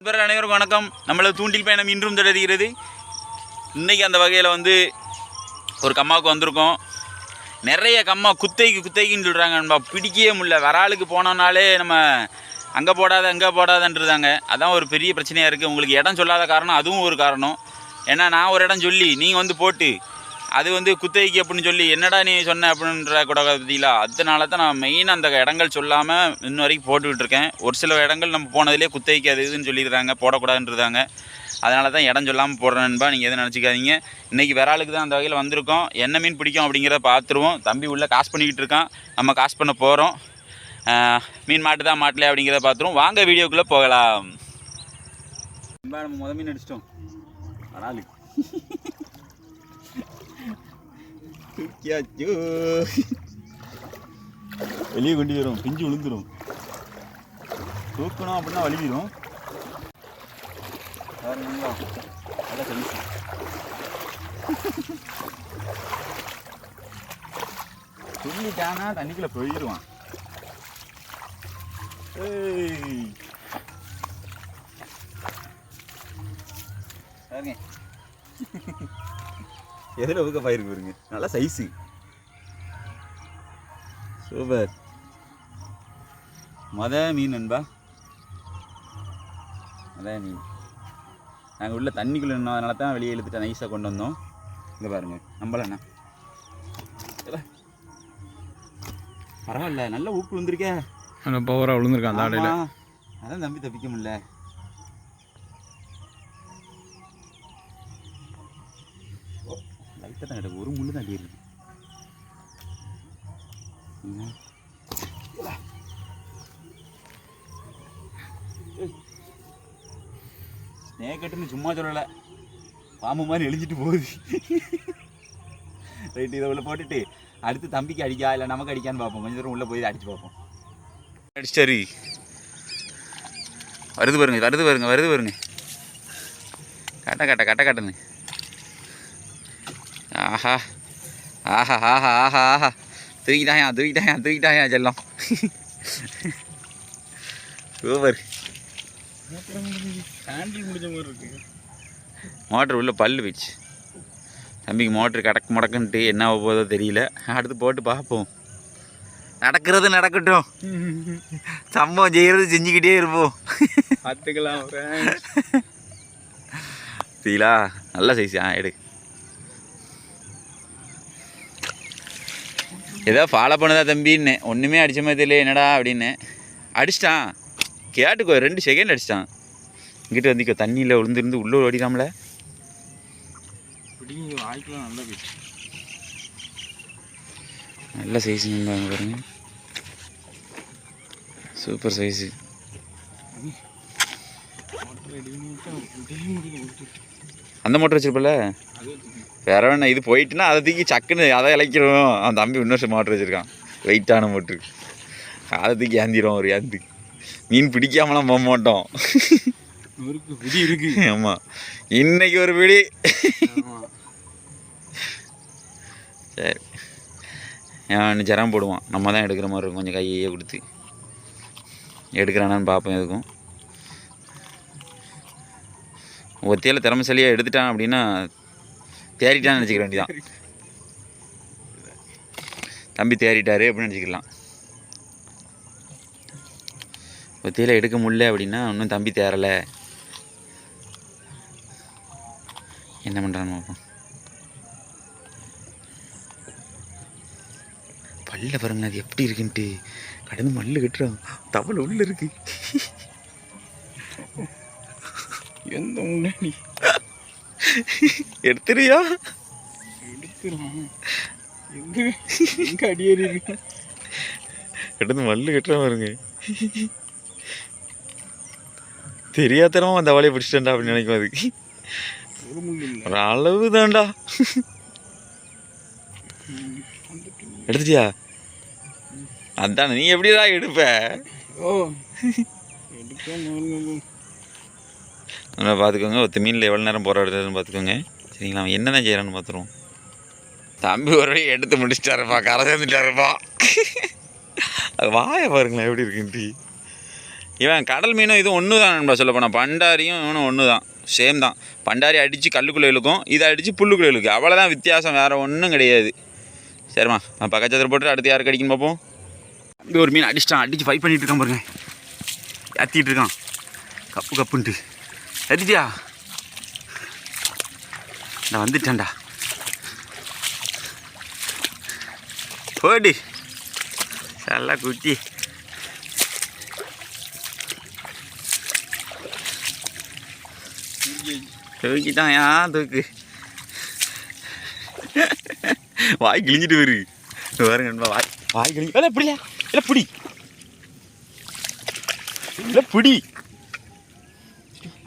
நண்பர்கள் அனைவருக்கும் வணக்கம். நம்மளது தூண்டில் பயணம் இன்றும் தொடர்கிறது. இன்றைக்கி அந்த வகையில் ஒரு கம்மாவுக்கு வந்திருக்கோம். நிறைய கம்மா குத்தைக்குன்னு சொல்கிறாங்க. நம்ம பிடிக்கவே முடியல. வராளுக்கு போனோம்னாலே நம்ம அங்கே போடாதன்றதாங்க. அதான் ஒரு பெரிய பிரச்சனையாக இருக்குது. உங்களுக்கு இடம் சொல்லாத காரணம் அதுவும் ஒரு காரணம். ஏன்னா நான் ஒரு இடம் சொல்லி நீங்கள் போட்டு அது குத்தகைக்கு அப்படின்னு சொல்லி என்னடா நீ சொன்ன அப்படின்ற கூட பற்றிங்களா. அதனால தான் நான் மெயினாக அந்த இடங்கள் சொல்லாமல் இன்ன வரைக்கும் போட்டுக்கிட்டு இருக்கேன். ஒரு சில இடங்கள் நம்ம போனதிலே குத்தகைக்கு அது இதுன்னு சொல்லிடுறாங்க, போடக்கூடாதுன்றதாங்க. அதனால தான் இடம் சொல்லாமல் போடுறேன்பா. நீங்கள் எதுவும் நினச்சிக்காதீங்க. இன்றைக்கி விராலுக்கு தான் அந்த வகையில் வந்திருக்கோம். என்ன மீன் பிடிக்கும் அப்படிங்கிறத பார்த்துருவோம். தம்பி உள்ளே காசு பண்ணிக்கிட்டு இருக்கான், நம்ம காசு பண்ண போகிறோம். மீன் மாட்டுதா மாட்டலையா அப்படிங்கிறத பார்த்துருவோம். வாங்க வீடியோக்குள்ளே போகலாம். நம்ம மீன் அடிச்சிட்டோம். விராலு வெளியே கொண்டு வரும், பிஞ்சு விழுந்துடும். தூக்கணும் அப்படின்னா வலிவிடும். நல்லா கழிச்சு சொல்லிட்டானா தண்ணிக்குள்ள போயிடுவான். பாருங்க எதில் ஒதுக்க பயிருக்கு பாருங்க. நல்லா சைஸு சூப்பர். மீன் நண்பா, மீன் நாங்கள் உள்ள தண்ணிக்குள்ளே நின்னோம். அதனால தான் வெளியே இழுத்துட்டு நைஸாக கொண்டு வந்தோம். இங்கே பாருங்க, நம்பலண்ணா பரவாயில்ல, நல்ல ஊக்கு விழுந்திருக்கே. பவராக விழுந்திருக்கான் அந்த ஆடையில். அதான் தம்பி தப்பிக்க முடியல. லைட்டாக தான் கிடக்கு, ஒரு முள்ளு தான் அடி இருக்கு. ஸ்னேக்கட்டுன்னு சும்மா சொல்லலை, பாம்பு மாதிரி எழுஞ்சிட்டு போகுது. ரைட்டு, இதை உள்ள போட்டுட்டு அடுத்து தம்பிக்கு அடிக்கா இல்லை நமக்கு அடிக்கான்னு பார்ப்போம். கொஞ்சம் தூரம் உள்ளே போய் அடிச்சு பார்ப்போம். அடிச்சாரி வருது பாருங்க. கட்டன்னு. ஆஹா தூக்கிட்டாயா செல்லம். சூப்பர். மோட்டர் உள்ள பல்லு போயிடுச்சு. தம்பிக்கு மோட்ரு முடக்குன்ட்டு என்ன போதோ தெரியல. அடுத்து போட்டு பார்ப்போம். நடக்கிறது நடக்கட்டும், சம்பவம் செய்கிறது செஞ்சுக்கிட்டே இருப்போம். பார்த்துக்கலாம். சரிங்களா, நல்ல சைஸ். எடு, ஏதோ ஃபாலோ பண்ணுதா தம்பின்னு. ஒன்றுமே அடித்த மாதிரி தெரியல, என்னடா அப்படின்னு அடிச்சிட்டான். கேட்டுக்கோ, 2 செகண்ட் அடிச்சிட்டான். இங்கிட்ட வந்துக்கோ, தண்ணியில் விழுந்துருந்து உள்ளே ஓடிடாமல. வாய்க்கெலாம் நல்லா போயிடுச்சு. நல்ல சைஸுங்க பாருங்க, சூப்பர் சைஸு. அந்த மோட்டர் வச்சிருப்பல வேற வேணா, இது போயிட்டுனா அதை தூக்கி சக்குன்னு அதை இழைக்கிறோம். அந்த தம்பி இன்னொரு மோட்டர் வச்சுருக்கான், வெயிட்டான மோட்ரு. அதை தூக்கி ஏந்திரும். ஒரு ஏந்து மீன் பிடிக்காமலாம் போக மாட்டோம். பிடி இருக்கு. ஆமாம், இன்னைக்கு ஒரு பிடி. சரி, இன்னும் ஜரம் போடுவான். நம்ம தான் எடுக்கிற மாதிரி இருக்கும். கொஞ்சம் கையே கொடுத்து எடுக்கிறானான்னு பார்ப்போம். எதுக்கும் ஒத்தையில் திறமைசாலியாக எடுத்துட்டான் அப்படின்னா தேறிட்டான்னு நினச்சிக்க வேண்டியதான். தம்பி தேறிட்டாரு அப்படின்னு நினச்சிக்கலாம். ஒத்தையில் எடுக்க முடியல அப்படின்னா இன்னும் தம்பி தேரலை. என்ன பண்ணுறான்னு பார்ப்போம். பல்ல பாருங்க, அது எப்படி இருக்குன்ட்டு. கடந்து மல்லு கட்டுறான். தவளை உள்ள இருக்கு. எந்த முன்னாடி எடுத்துறியா? எடுத்துறான். எங்க அடியேறி இருக்கு. கடந்து மல்லு கட்டுறான் பாருங்க. தெரியாதனமா அந்த தவளையை பிடிச்சிட்டா அப்படின்னு நினைக்கும். அதுக்கு ஒரு அளவு தான்டா. எடுத்துட்டியா? அதான, நீ எப்படிடா எடுப்ப? நல்லா பார்த்துக்கோங்க. ஒத்த மீனில் எவ்வளோ நேரம் போராடுறதுன்னு பார்த்துக்கோங்க. சரிங்களா, அவன் என்னென்ன செய்கிறான்னு பார்த்துருவோம். தம்பி ஒரு வழி எடுத்து முடிச்சிட்டாருப்பா, கரை சேர்ந்துட்டாருப்பா. அது வாயை பாருங்களேன் எப்படி இருக்குன்ட்டு. இவன் கடல் மீனும் இதுவும் ஒன்று தான் நண்பா சொல்ல போனால். பண்டாரியும் இவனும் ஒன்று தான், சேம் தான். பண்டாரி அடித்து கல்லுக்குள்ளே இழுக்கும், இதை அடித்து புல்லுக்குள்ளே இழுக்கும், அவ்வளோதான் வித்தியாசம், வேறு ஒன்றும் கிடையாது. சரிம்மா நான் பக்கத்தில் போட்டு அடுத்து யாருக்கு அடிக்கணும் பார்ப்போம். இங்கே ஒரு மீன் அடிச்சிட்டான், அடித்து ஃபைட் பண்ணிகிட்டு இருக்கான் பாருங்க, ஏற்றிட்டு இருக்கான் கப்பு கப்புன்ட்டு. ஏற்றிட்டியா? நான் வந்துட்டேன்டா, போடி நல்லா குட்டி. தூக்கிட்டான் ஏன் தூக்கு, வாய் கிழிஞ்சிட்டு வரு பாருங்க நண்பா, வாய் கிழிஞ்சு. இல்லை பிடில, இல்லை பிடி, இல்லை பிடி,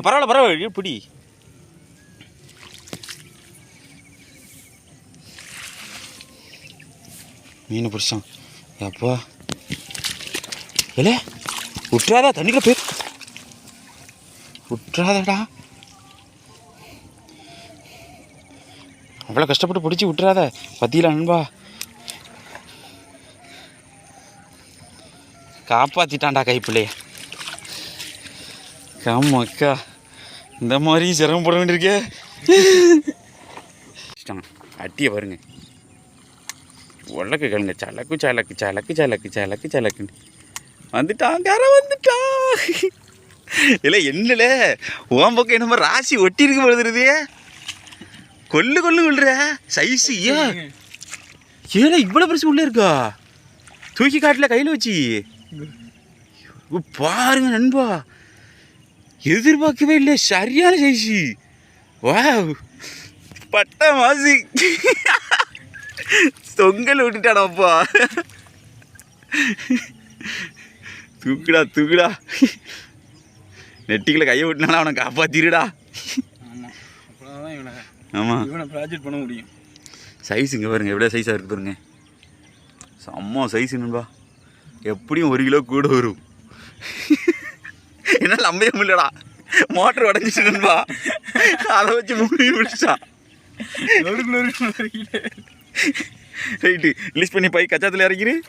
பரவாயில்ல பரவாயில்ல பிடி. மீன் பிடிச்சான் அப்பா. இல்லை விட்டுறாதா, தண்ணிக்குள்ள போய் விட்டுறாதடா, அவ்வளோ கஷ்டப்பட்டு பிடிச்சி விட்டுறாத. பத்தியில நண்பா காப்பாற்றிட்டான்டா கைப்பிள்ளைய. அக்கா இந்த மாதிரி சிரமப்பட வேண்டியிருக்கே. அட்டியை பாருங்க, உலக்கு கழுங்க, சலக்கு சலக்கு சலக்கு சலக்கு சலக்கு சலக்குன்னு வந்துட்டான், கரை வந்துட்டான். இல்லை என்னல உன் பக்கம் என்னமோ ராசி ஒட்டி இருக்கு பொழுதுருது, கொல்லு கொல்லு கொள்ளுற சைஸு. ஏன்னா இவ்வளோ பெருசு உள்ளே இருக்கா, தூக்கி காட்டில் கையில் வச்சு பாருங்க நண்பா, எதிர்பார்க்கவே இல்லை, சரியான சைஸு. வா பட்ட மாசி தொங்கல் விட்டுட்டானப்பா. தூக்குடா தூக்குடா, நெட்டிக்குள்ள கையை விட்டுனாலும் அவனை காப்பாத்திருடா. ஆமாம் இவனை ப்ராஜெக்ட் பண்ண முடியும். சைஸுங்க பாருங்க எவ்வளோ சைஸாக இருக்குது பாருங்க, செம்ம சைஸு நண்பா. எப்படியும் 1 கிலோ கூட வரும். என்னால் நம்பவே முடியலடா, மோட்டர் உடஞ்சிச்சு நண்பா, அதை வச்சு மூடி முடிச்சிட்டான். ரைட்டு ரிலீஸ் பண்ணி போய் கச்சாத்தில் இறக்கிறேன்.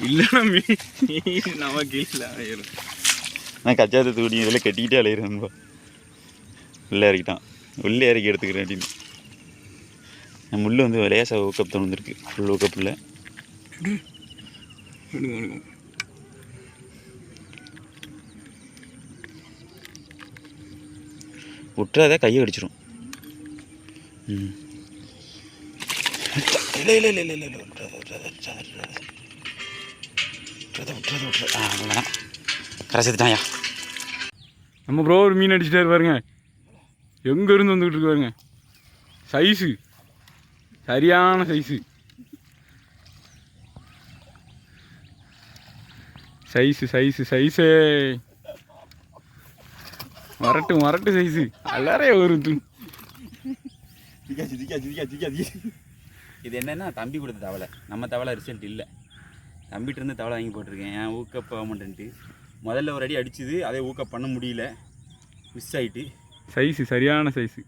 இல்லைன்னா மீன் நமக்கு இல்லை ஆயிரும். நான் கச்சாத்தை தூடி இதில் கட்டிக்கிட்டே அலையிறேன் நண்பா. உள்ளே இறக்கிட்டான், உள்ளே இறக்கி எடுத்துக்கிறேன் அப்படின்னு. என் முள் வந்து லேசாக ஊக்கப் தான் வந்துருக்கு, ஃபுல் ஊக்கப் இல்லை. விட்டுறதே கையை அடிச்சிடும். இல்லை இல்லை இல்லை இல்லை இல்லை விட்டுறத விட்டுறத விட்டுறத விட்டுறத விட்டுறத விட்டுறத அவ்வளோதான், கரை சேர்த்துட்டாயா. நம்ம ப்ரோ ஒரு மீன் அடிச்சுட்டாரு பாருங்க, எங்கேருந்து வந்துக்கிட்டு இருக்கு பாருங்க, சைஸு சரியான சைஸு, சைஸு சைஸு சைஸே வரட்டு வரட்டு சைஸு எல்லாரே வருது. இது என்னென்னா தம்பி கொடுத்த தவளை, நம்ம தவளை ரிசல்ட் இல்லை, தம்பிட்டு இருந்து தவளை வாங்கி போட்டிருக்கேன். ஏன் ஊக்கப் ஆகமாட்டேன்ட்டு முதல்ல ஒரு அடி அடிச்சுது, அதே ஊக்கப் பண்ண முடியல, மிஸ் ஆகிட்டு. சைஸு சரியான சைஸு,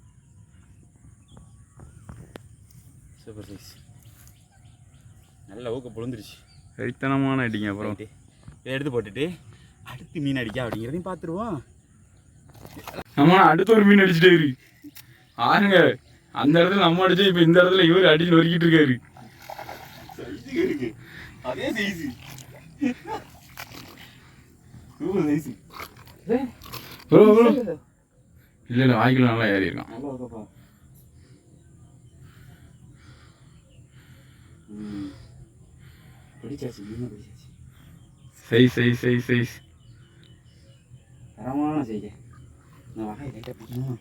சூப்பர் சைஸ், நல்லா ஊக்க பொழுந்துருச்சு. சரித்தனமான அடிங்க. அப்புறம் இதை எடுத்து போட்டுட்டு அடுத்து மீன் அடிக்க அப்படிங்கிறதையும் பார்த்துருவோம். ஆமாம், அடுத்து ஒரு மீன் அடிச்சுட்டே இரு ஆருங்க. அந்த இடத்துல நம்ம அடிச்சு, இப்போ இந்த இடத்துல இவர் அடிச்சு நொறுக்கிட்டு இருக்காரு. அதே size, super size. Bro bro இல்லை இல்லை, வாய்க்குள்ள நல்லா ஏறி இருக்கான். சைஸ் சைஸ் சைஸ் சைஸ் தரமான செய்க. நான் வாயை லைட்டாக பிடிக்கணும்.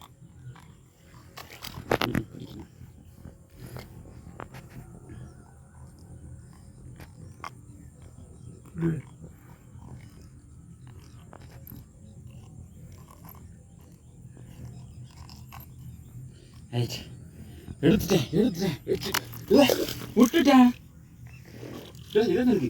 எடுத்துட்டேன் விட்டுட்டேன். இதான் இருக்கு.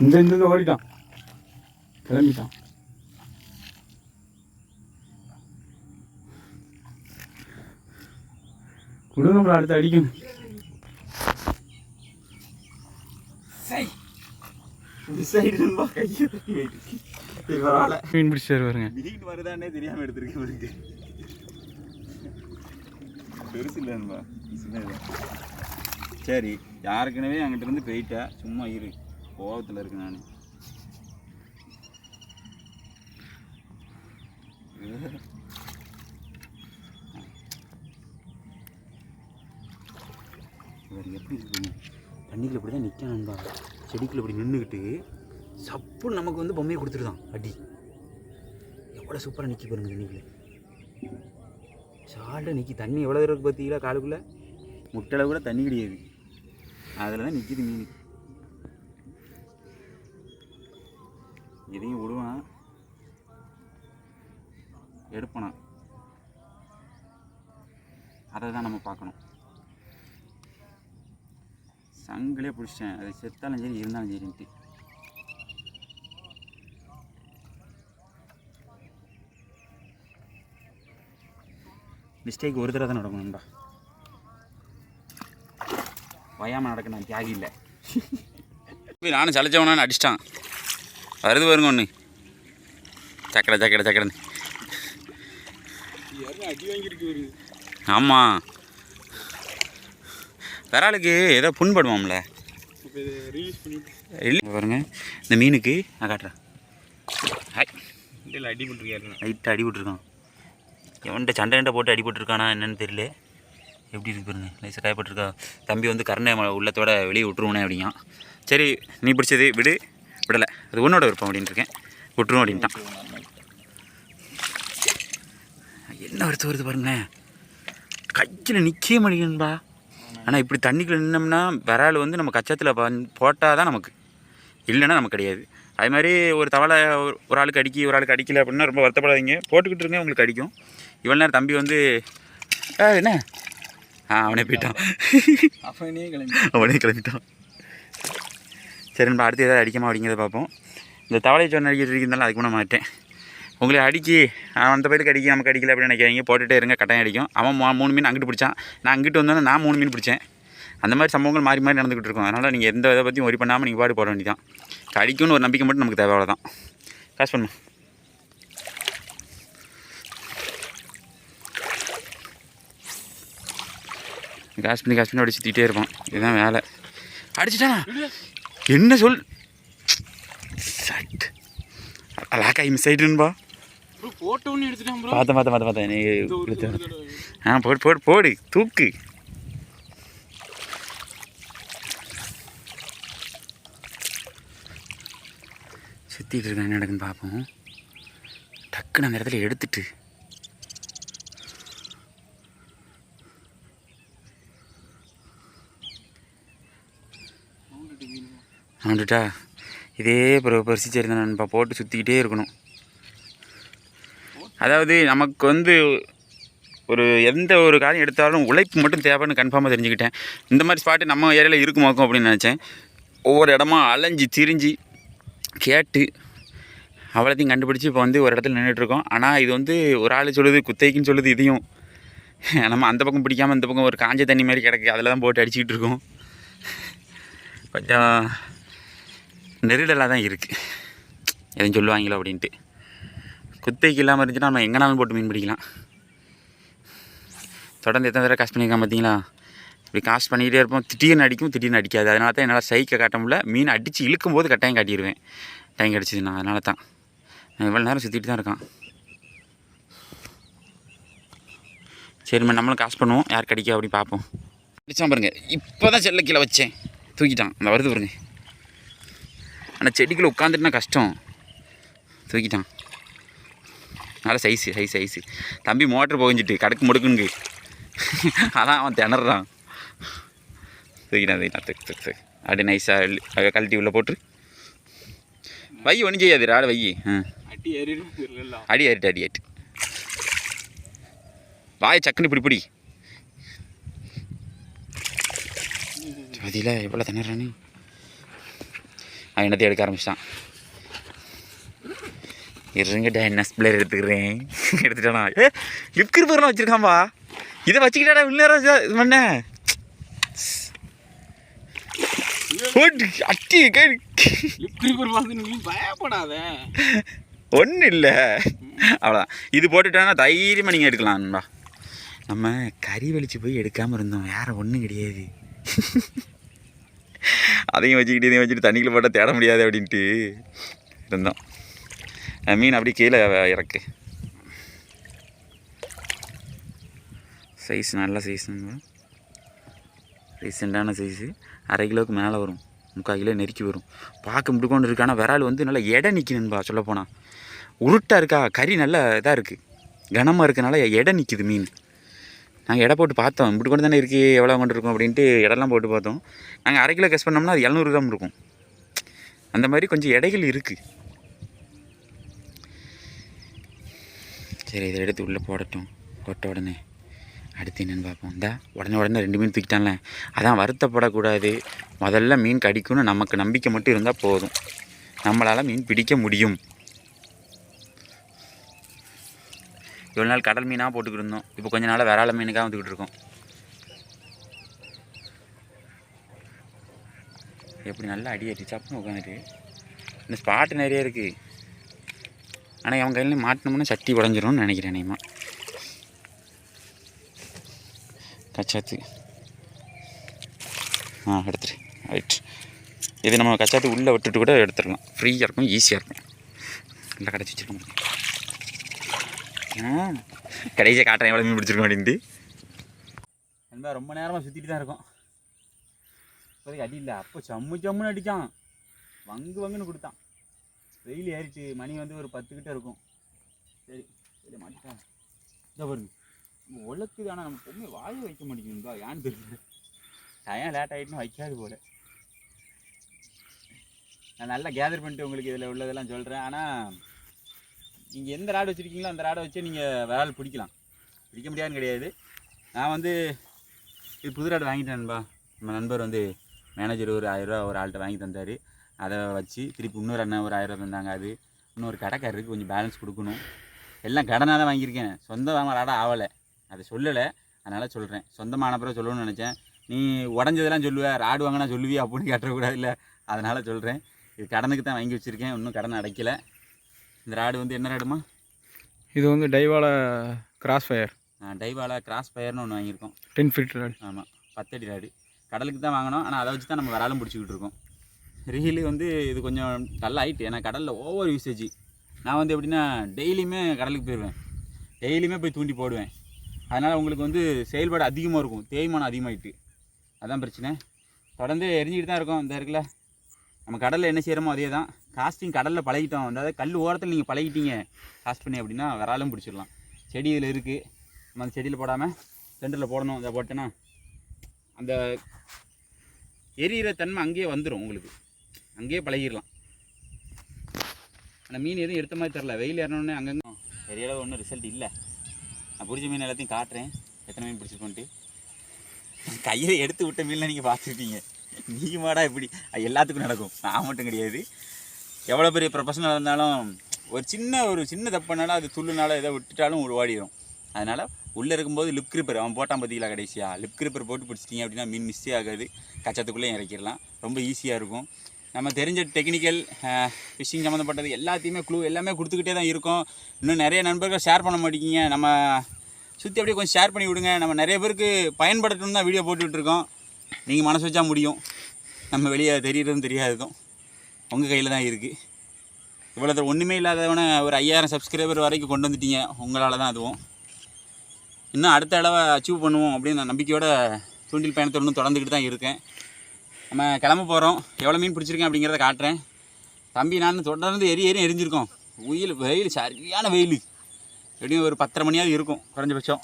இந்த ஓடிட்டான், கிளம்பிட்டான். விடுங்க bro, அடுத்து அடிக்கும். மீன் பிடிச்சாரு பாருங்க. மீன் வருதானே தெரியாம எடுத்துருக்கு. பெருசு இல்லைன்பா, சரி. யாருக்குனவே அங்கிட்ட இருந்து போயிட்டா, சும்மா இரு, கோவத்தில் இருக்கு. நான் இவர் எப்படி இருக்குங்க, தண்ணிக்குள்ள இப்படி தான் நிற்கான்பா. செடிக்குள்ள இப்படி நின்றுக்கிட்டு சப்பு நமக்கு வந்து பொம்மையை கொடுத்துருதான் அடி. எவ்வளோ சூப்பராக நிற்கி பாருங்க தண்ணிக்குள்ள. சால்ட்டாக நிற்கி. தண்ணி எவ்வளோ தூரம் பார்த்தீங்களா, காலுக்குள்ளே முட்டளவு கூட தண்ணி கிடையாது. அதில் தான் நிற்கிது மீன். இதையும் விடுவான், எடுப்பனா. அதை தான் நம்ம பார்க்கணும். சங்கிலே பிடிச்சிட்டேன், அது செத்தாலும் சரி இருந்தாலும் சரின்ட்டு. மிஸ்டேக் ஒரு தடவை தான் நடக்கணும்பா, வயாமல் நடக்க நான் தியாகி இல்லை. நானும் சளிச்சவனான்னு அடிச்சிட்டான். வருது வருங்க ஒன்று, சக்கரை சக்கரை சக்கரை. அடி வாங்கியிருக்கு. ஆமாம், விராலுக்கு ஏதோ புண்படுவோம்ல. பாருங்க இந்த மீனுக்கு நான் காட்டுறேன். ஹாய், அடிபட்டுருக்காரு, லைட்டாக அடிபட்டுருக்கான். எவன்கிட்ட சண்டை போட்டு அடிபட்டுருக்கானா என்னன்னு தெரியல. எப்படி இருக்கு பாருங்க, லைஸாக காயப்பட்டிருக்கா. தம்பி வந்து கருணை உள்ளத்தோட வெளியே விட்டுருவோனே அப்படிங்க. சரி நீ பிடிச்சது விடு, விடலை, அது உன்னோட விருப்பம் அப்படின்ட்டு இருக்கேன், விட்டுருவோம் அப்படின்ட்டான். என்ன வருது பாருங்களேன், கையில் நிற்கவே மாட்டேங்குதுப்பா. ஆனால் இப்படி தண்ணிக்குள்ள நின்னோம்னா விரால் வந்து நம்ம கச்சத்தில் போட்டால் தான் நமக்கு, இல்லைன்னா நமக்கு கிடையாது. அது மாதிரி ஒரு தவளை ஒரு ஆளுக்கு ஒரு ஆளுக்கு அடிக்கலை அப்படின்னா ரொம்ப வருத்தப்படாதீங்க, போட்டுக்கிட்டு இருங்க, உங்களுக்கு அடிக்கும். இவ்வளோ நேரம் தம்பி வந்து என்ன அவனே போயிட்டான், அவனே கிளம்பிட்டான். சரி நம்ம அடுத்து எதாவது அடிக்காமல் அப்படிங்கிறத பார்ப்போம். இந்த தவளை சொன்ன அடிக்கிறது இருந்தாலும் அதுக்கு நான் மாட்டேன். உங்களை அடிக்கி அந்த பயிலுக்கு அடிக்க நமக்கு அடிக்கல அப்படின்னு நினைக்காதீங்க, போட்டுகிட்டே இருங்க, கட்டாயம் அடிக்கும். அவன் 3 மீன் அங்கிட்டு பிடிச்சான், நான் அங்கிட்டு வந்தோன்னே நான் 3 மீன் பிடிச்சேன். அந்த மாதிரி சம்பவங்கள் மாறி மாறி நடந்துக்கிட்டு இருக்கும். அதனால் நீங்கள் எந்த இதை பற்றியும் ஒரி பண்ணாமல் நீங்கள் பாடு போட வேண்டியதான். அடிக்கும்னு ஒரு நம்பிக்கை மட்டும் நமக்கு தேவை, அவ்வளோதான். காசு பண்ணுமா, காசு பண்ணி அடிச்சு சுற்றிக்கிட்டே இருப்பான். இதுதான் வேலை. அடிச்சுட்டானா என்ன சொல், லாக்காய் மிஸ் ஆகிட்டுன்பா. பார்த்தேன் நீ போடு தூக்கு. சுற்றிட்டு இருக்கேன், என்ன நடக்குன்னு பார்ப்போம். டக்குன்னு அந்த இடத்துல எடுத்துட்டு வந்துட்டா இதே பரிசிச்சு நண்பா, போட்டு சுற்றிக்கிட்டே இருக்கணும். அதாவது நமக்கு வந்து ஒரு எந்த ஒரு காரியம் எடுத்தாலும் உழைப்பு மட்டும் தேவைன்னு கன்ஃபார்மாக தெரிஞ்சுக்கிட்டேன். இந்த மாதிரி ஸ்பாட்டு நம்ம ஏரியாவில் இருக்குமாக்கும் அப்படின்னு நினச்சேன். ஒவ்வொரு இடமா அலைஞ்சி திரிஞ்சு கேட்டு அவ்வளோத்தையும் கண்டுபிடிச்சி இப்போ வந்து ஒரு இடத்துல நின்றுட்டுருக்கோம். ஆனால் இது வந்து ஒரு ஆள் சொல்லுது குத்தைக்குன்னு சொல்லுது, இதையும் நம்ம அந்த பக்கம் பிடிக்காமல் இந்த பக்கம் ஒரு காஞ்ச தண்ணி மாதிரி கிடக்கு, அதில் தான் போட்டு அடிச்சுக்கிட்டு இருக்கோம். கொஞ்சம் நெருடலாக தான் இருக்குது, எதுவும் சொல்லுவாங்களோ அப்படின்ட்டு. குத்தைக்கு இல்லாமல் இருந்துச்சுன்னா நம்ம எங்கேனாலும் போட்டு மீன் பிடிக்கலாம். தொடர்ந்து எத்தனை தடவை காஸ்ட் பண்ணியிருக்கான் பார்த்தீங்களா. இப்படி காஸ்ட் பண்ணிக்கிட்டே இருப்போம், திடீர்னு அடிக்கும், திடீர்னு அடிக்காது. அதனால தான் என்னால் சைக்கை காட்ட முடியல. மீன் அடித்து இழுக்கும் போது கட்டாயம் காட்டிடுவேன், டைம் கிடச்சிதுண்ணா. அதனால தான் இவ்வளோ நேரம் சுற்றிட்டு தான் இருக்கான். சரிம்மா, நம்மளும் காசு பண்ணுவோம், யார் கிடைக்கும் அப்படி பார்ப்போம். அடித்தான் பாருங்க, இப்போ தான் செல்ல கீழே வச்சேன், தூக்கிட்டான். அந்த வருது பாருங்க. ஆனால் செடிக்குள்ளே உட்காந்துட்டுனா கஷ்டம், தூக்கிட்டான். நல்லா சைஸு தம்பி மோட்ரு போகிஞ்சிட்டு கடக்கு முடுக்குங்க, அதான் அவன் திணறான். தூக்கிட்டான். அப்படி நைஸாக கழட்டி உள்ளே போட்டு வை, ஒன்றும் செய்யாது ஆடு வை. அடி ஏறிட்டு வாய் சக்குன்னு பிடி அதில் எவ்வளோ திணறானு. அவன் என்னத்தையும் எடுக்க ஆரம்பிச்சிட்டான். இருங்க டைனஸ் பிளேயர் எடுத்துக்கிறேன். எடுத்துட்டானா லிப்கர் பேரெலாம் வச்சுருக்கான்பா. இதை வச்சுக்கிட்டாடா உள்ளேரம் இது பண்ண அட்டி பயப்படாத. ஒன்றும் இல்லை, அவ்வளோதான். இது போட்டுட்டோன்னா தைரியமாக நீங்கள் எடுக்கலாம்ப்பா. நம்ம கறி வலிச்சு போய் எடுக்காமல் இருந்தோம், வேறு ஒன்றும் கிடையாது. அதையும் வச்சுக்கிட்டு இதையும் வச்சுட்டு தண்ணிக்குள்ள போட்டால் தேட முடியாது அப்படின்ட்டு இருந்தோம். மீன் அப்படி கீழே இறக்கு. சைஸ் நல்ல சைஸுங்க, ரீசெண்டான சைஸு. 1/2 கிலோவுக்கு மேலே வரும், 3/4 கிலோ நெருக்கி வரும். பார்க்க முடிக்கொண்டு இருக்கு. ஆனால் விரால் வந்து நல்லா எடை நிற்கணும்பா. சொல்லப்போனால் உருட்டாக இருக்கா, கறி நல்லா இதாக இருக்குது, கனமாக இருக்கனால எடை நிற்கிது மீன். நாங்கள் எடை போட்டு பார்த்தோம், இப்படி கொண்டு தானே இருக்குது, எவ்வளோ கொண்டு இருக்கோம் அப்படின்ட்டு இடம்லாம் போட்டு பார்த்தோம். நாங்கள் 1/2 கிலோ கெஸ் பண்ணோம்னா அது 700 கிராம் இருக்கும். அந்த மாதிரி கொஞ்சம் எடைகள் இருக்குது. சரி, இதை எடுத்து உள்ளே போடட்டும். போட்ட உடனே அடுத்து என்னென்னு பார்ப்போம். இந்த உடனே 2 மீன் தூக்கிட்டான்ல, அதான் வருத்தப்படக்கூடாது. முதல்ல மீன் கடிக்கும்னு நமக்கு நம்பிக்கை மட்டும் இருந்தால் போதும், நம்மளால் மீன் பிடிக்க முடியும். இவ்வளோ நாள் கடல் மீனாக போட்டுக்கிட்டு இருந்தோம், இப்போ கொஞ்ச நாள் விரால மீனுக்காக வந்துக்கிட்டு இருக்கோம். எப்படி நல்லா அடி அடி சாப்பிட்டு உட்காந்துட்டு. இந்த ஸ்பாட்டு நிறைய இருக்குது, ஆனால் அவன் கையிலையும் மாட்டினோம்னா சட்டி உடஞ்சிரும்னு நினைக்கிறேன். நேமா கச்சாத்து எடுத்துரு. ரைட், இது நம்ம கச்சாத்து உள்ளே விட்டுட்டு கூட எடுத்துடலாம், ஃப்ரீயாக இருக்கும், ஈஸியாக இருக்கும். நல்லா கிடச்சி வச்சுருக்கோம். கடைசியாக காட்டுறேன் எவ்வளோ மீன் பிடிச்சிருக்கோம் அப்படின்ட்டு. நண்பா ரொம்ப நேரமாக சுற்றிட்டு தான் இருக்கோம். இப்போதைக்கு அடி இல்லை, அப்போ ஜம்முன்னு அடித்தான், வங்குன்னு கொடுத்தான். வெயில் ஏறிட்டு மணி வந்து ஒரு 10 கிட்ட இருக்கும். சரி சரி மாட்டிட்டான். இதை பாருங்க நம்ம உலக்குது, ஆனால் நம்ம பொம்மை வாயை வைக்க மாட்டேங்குதுப்பா, ஏன்னு தெரியல. டயம் லேட் ஆகிட்டுன்னு வைக்காது போல. நான் நல்லா கேதர் பண்ணிட்டு உங்களுக்கு இதில் உள்ளதெல்லாம் சொல்கிறேன். ஆனால் நீங்கள் எந்த ராடு வச்சுருக்கீங்களோ அந்த ராடை வச்சு நீங்கள் விரால் பிடிக்கலாம், பிடிக்க முடியாதுன்னு கிடையாது. நான் வந்து இது புது ராடு வாங்கிட்டேன்பா. நம்ம நண்பர் வந்து மேனேஜர் ஒரு 1000 ரூபா ஒரு ஆள்கிட்ட வாங்கி தந்தார். அதை வச்சு திருப்பி இன்னொரு அண்ணன் ஒரு 1000 ரூபா தந்தாங்க. அது இன்னொரு கடைக்காரருக்கு கொஞ்சம் பேலன்ஸ் கொடுக்கணும். எல்லாம் கடனாக தான் வாங்கியிருக்கேன், சொந்த வாங்க ராடா ஆகலை, அதை சொல்லலை. அதனால் சொல்கிறேன், சொந்தமான பிறகு சொல்லணும்னு நினச்சேன். நீ உடஞ்சதெல்லாம் சொல்லுவேன், ராடு வாங்கினா சொல்லுவியா அப்படின்னு கேட்டக்கூடாது இல்லை, அதனால் சொல்கிறேன். இது கடனுக்கு தான் வாங்கி வச்சுருக்கேன், இன்னும் கடன் அடைக்கலை. இந்த ராடு வந்து என்ன ராடுமா? இது வந்து டைவால கிராஸ் ஃபயர். டைவால கிராஸ் ஃபயர்னு ஒன்று வாங்கியிருக்கோம், 10 ஃபீட் ராடு. ஆமாம், 10 அடி ராடு. கடலுக்கு தான் வாங்கினோம், ஆனால் அதை வச்சு தான் நம்ம விராலும் பிடிச்சிக்கிட்டு இருக்கோம். ரீலு வந்து இது கொஞ்சம் நல்லா ஆகிட்டு, ஏன்னா கடலில் ஓவர் யூசேஜ். நான் வந்து எப்படின்னா டெய்லியுமே கடலுக்கு போயிடுவேன், டெய்லியுமே போய் தூண்டி போடுவேன். அதனால் உங்களுக்கு வந்து செயல்பாடு அதிகமாக இருக்கும், தேய்மானம் அதிகமாகிட்டு, அதுதான் பிரச்சனை. தொடர்ந்து எரிஞ்சிக்கிட்டு தான் இருக்கோம். இந்த இருக்குல்ல நம்ம கடலில் என்ன செய்கிறோமோ அதே தான். காஸ்டிங் கடலில் பழகிட்டோம், அதாவது கல் ஓரத்தில் நீங்கள் பழகிட்டீங்க காஸ்ட் பண்ணி அப்படின்னா விராலும் பிடிச்சிடலாம். செடி இதில் இருக்குது, நம்ம அந்த செடியில் போடாமல் சென்டரில் போடணும். அதை போட்டேன்னா அந்த எரியிற தன்மை அங்கேயே வந்துடும், உங்களுக்கு அங்கேயே பழகிடலாம். ஆனால் மீன் எதுவும் எடுத்த மாதிரி தெரில, வெயில் ஏறினோடனே அங்கங்கே பெரிய அளவு ஒன்றும் ரிசல்ட் இல்லை. நான் பிடிச்ச மீன் எல்லாத்தையும் காட்டுறேன், எத்தனை மீன் பிடிச்சிருக்கோன்ட்டு. கையில் எடுத்து விட்ட மீன்லாம் நீங்கள் பார்த்துருப்பீங்க. நீங்கள் மாடா இப்படி எல்லாத்துக்கும் நடக்கும், நான் மட்டும் கிடையாது. எவ்வளோ பெரிய ப்ரொஃபஷனல் இருந்தாலும் ஒரு சின்ன தப்பு பண்ணாலும் அது துள்ளுனால எதை விட்டுட்டாலும் ஓடிடும். அதனால் உள்ளே இருக்கும்போது லிப் கிரிப்பர் அவன் போட்டான் பார்த்தீங்களா, கடைசியாக லிப் கிரிப்பர் போட்டு பிடிச்சிட்டிங்க அப்படின்னா மீன் மிஸ்ஸே ஆகாது, கச்சத்துக்குள்ளே இறக்கிடலாம், ரொம்ப ஈஸியாக இருக்கும். நம்ம தெரிஞ்ச டெக்னிக்கல் ஃபிஷ்ஷிங் சம்மந்தப்பட்டது எல்லாத்தையுமே க்ளூ எல்லாமே கொடுத்துக்கிட்டே தான் இருக்கோம். இன்னும் நிறைய நண்பர்கள் ஷேர் பண்ண மாட்டேங்கிங்க, நம்ம சுற்றி அப்படியே கொஞ்சம் ஷேர் பண்ணி விடுங்க. நம்ம நிறைய பேருக்கு பயன்படுத்தணும் தான் வீடியோ போட்டுக்கிட்டுருக்கோம். நீங்கள் மனசு வச்சா முடியும், நம்ம வெளியே தெரியுறதும் தெரியாததும் உங்கள் கையில் தான் இருக்குது. இவ்வளோ ஒன்றுமே இல்லாதவனை ஒரு 5000 சப்ஸ்கிரைபர் வரைக்கும் கொண்டு வந்துட்டீங்க, உங்களால் தான் அதுவும். இன்னும் அடுத்த அளவை அச்சீவ் பண்ணுவோம் அப்படின்னு நான் நம்பிக்கையோட தூண்டில் பயணத்தை இன்னும் தொடர்ந்துக்கிட்டு தான் இருக்கேன். நம்ம கிளம்ப போகிறோம், எவ்வளோ மீன் பிடிச்சிருக்கேன் அப்படிங்கிறத காட்டுறேன். தம்பி நான் தொடர்ந்து எரிஞ்சிருக்கோம். வெயில் சரியான வெயில், எப்படியும் ஒரு 10:30 மணியாவது இருக்கும் குறைஞ்சபட்சம்.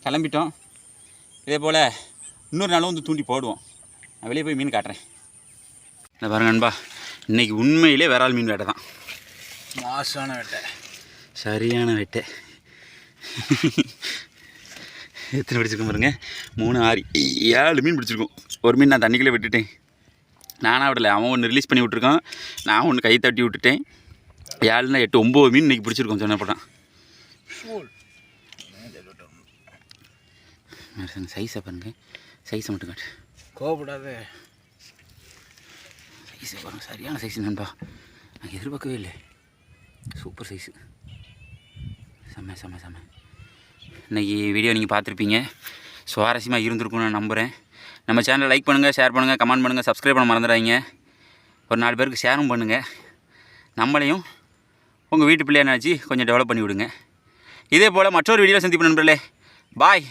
கிளம்பிட்டோம். இதே போல் இன்னொரு நாளும் வந்து தூண்டி போடுவோம். நான் வெளியே போய் மீன் காட்டுறேன். இந்த பாருங்க நண்பா, இன்றைக்கி உண்மையிலே விரால் மீன் வேட்டை தான், மாசான வேட்டை, சரியான வேட்டை. எத்தனை பிடிச்சிருக்கோம் பாருங்க, 3, 6, 7 மீன் பிடிச்சிருக்கோம். ஒரு மீன் நான் தண்ணிக்குள்ளே விட்டுட்டேன், நானாக விடலை, அவன் ஒன்று ரிலீஸ் பண்ணி விட்ருக்கான், நான் ஒன்று கை தட்டி விட்டுட்டேன். 7னா 8, 9 மீன் இன்றைக்கி பிடிச்சிருக்கோம் சொன்னப்படான். சைஸை பாருங்க, சைஸை மட்டும் காட்டு. கோவப்படாத. சைஸை பாருங்க, சரியான சைஸ் நண்பா. நான் எதிர்பார்க்கவே இல்லை. Super size. செம்ம செம்ம செம்ம. இன்றைக்கி வீடியோ நீங்கள் பார்த்துருப்பீங்க, சுவாரஸ்யமாக இருந்திருக்கும்னு நான் நம்புகிறேன். நம்ம சேனலை லைக் பண்ணுங்கள், ஷேர் பண்ணுங்கள், கமெண்ட் பண்ணுங்கள், சப்ஸ்கிரைப் பண்ண மறந்துடாதீங்க. ஒரு 4 பேருக்கு ஷேரும் பண்ணுங்கள். நம்மளையும் உங்கள் வீட்டு பிள்ளையை நினச்சி கொஞ்சம் டெவலப் பண்ணி விடுங்க. இதே போல் மற்றொரு வீடியோவில் சந்திப்பு நண்பர்களே. பாய்.